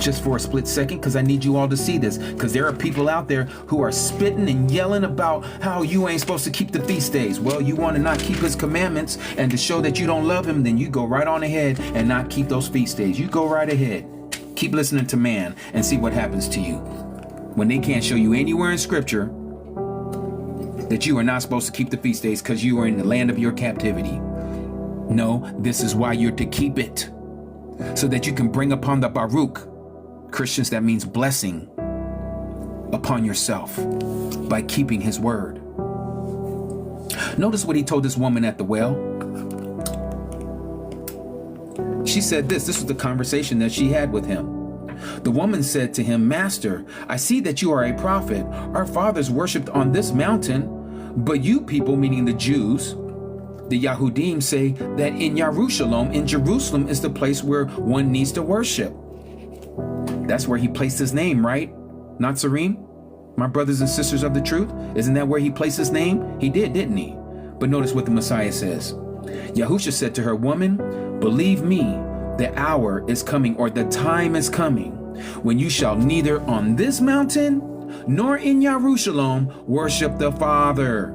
just for a split second, because I need you all to see this, because there are people out there who are spitting and yelling about how you ain't supposed to keep the feast days. Well, you want to not keep his commandments and to show that you don't love him, then you go right on ahead and not keep those feast days. You go right ahead. Keep listening to man and see what happens to you when they can't show you anywhere in scripture that you are not supposed to keep the feast days because you are in the land of your captivity. No, this is why you're to keep it, so that you can bring upon the Baruch, Christians, that means blessing, upon yourself by keeping his word. Notice what he told this woman at the well. She said this was the conversation that she had with him. The woman said to him, Master, I see that you are a prophet. Our fathers worshipped on this mountain, but you people, meaning the Jews, the Yahudim, say that in Yerushalayim, in Jerusalem, is the place where one needs to worship. That's where he placed his name, right? Not Sarim? My brothers and sisters of the truth? Isn't that where he placed his name? He did, didn't he? But notice what the Messiah says. Yahusha said to her, Woman, believe me, the hour is coming, or the time is coming, when you shall neither on this mountain nor in Yerushalayim worship the Father.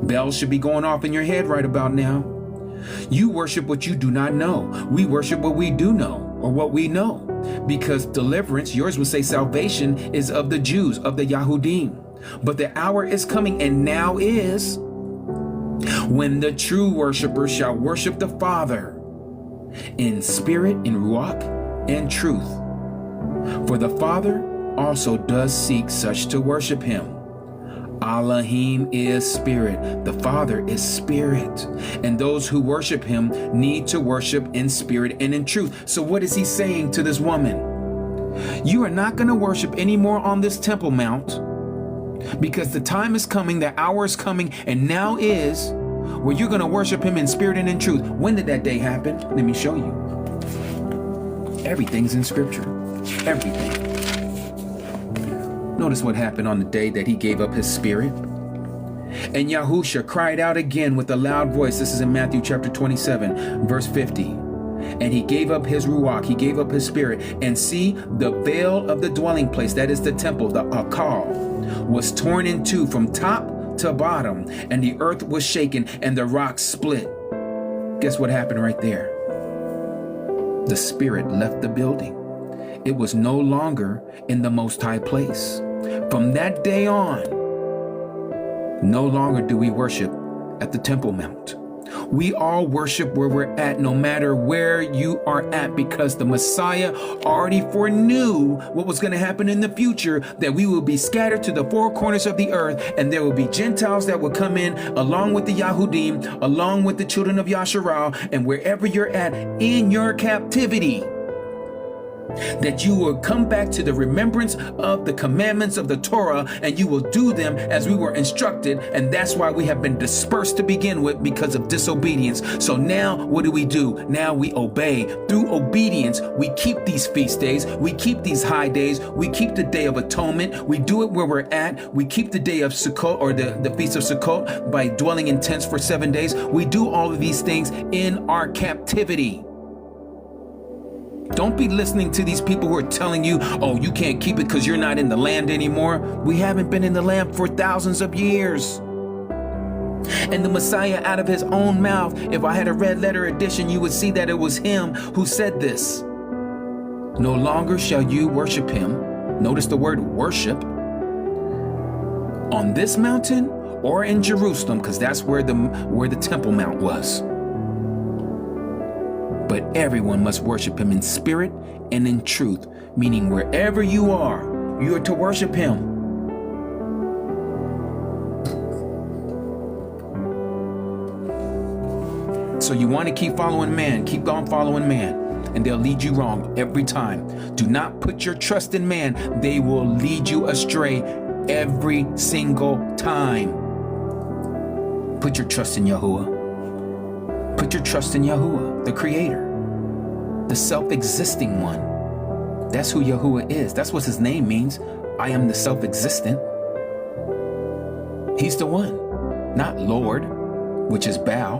Bells should be going off in your head right about now. You worship what you do not know. We worship what we do know, or what we know. Because deliverance, yours would say salvation, is of the Jews, of the Yahudim. But the hour is coming, and now is, when the true worshipers shall worship the Father in spirit, in ruach, and truth. For the Father also does seek such to worship him. Elohim is spirit. The Father is spirit. And those who worship him need to worship in spirit and in truth. So what is he saying to this woman? You are not going to worship anymore on this Temple Mount, because the time is coming, the hour is coming, and now is, where you're going to worship him in spirit and in truth. When did that day happen? Let me show you. Everything's in scripture. Everything. Notice what happened on the day that he gave up his spirit. And Yahusha cried out again with a loud voice. This is in Matthew chapter 27, verse 50. And he gave up his ruach, he gave up his spirit. And see, the veil of the dwelling place, that is the temple, the akal, was torn in two from top to bottom. And the earth was shaken and the rocks split. Guess what happened right there? The spirit left the building. It was no longer in the Most High place. From that day on, no longer do we worship at the Temple Mount. We all worship where we're at, no matter where you are at, because the Messiah already foreknew what was going to happen in the future, that we will be scattered to the four corners of the earth, and there will be Gentiles that will come in along with the Yahudim, along with the children of Yasharal, and wherever you're at in your captivity, that you will come back to the remembrance of the commandments of the Torah, and you will do them as we were instructed. And that's why we have been dispersed to begin with, because of disobedience. So now what do? Now we obey. Through obedience, we keep these feast days, we keep these high days, we keep the Day of Atonement, we do it where we're at, we keep the day of Sukkot, or the Feast of Sukkot, by dwelling in tents for 7 days. We do all of these things in our captivity. Don't be listening to these people who are telling you, oh, you can't keep it because you're not in the land anymore. We haven't been in the land for thousands of years. And the Messiah, out of his own mouth, if I had a red letter edition, you would see that it was him who said this. No longer shall you worship him. Notice the word worship. On this mountain or in Jerusalem, because that's where the Temple Mount was. But everyone must worship him in spirit and in truth, meaning wherever you are to worship him. So you want to keep following man, keep on following man, and they'll lead you wrong every time. Do not put your trust in man. They will lead you astray every single time. Put your trust in Yahuwah. Put your trust in Yahuwah, the Creator, the self-existing one. That's who Yahuwah is. That's what his name means. I am the self-existent. He's the one, not Lord, which is Baal.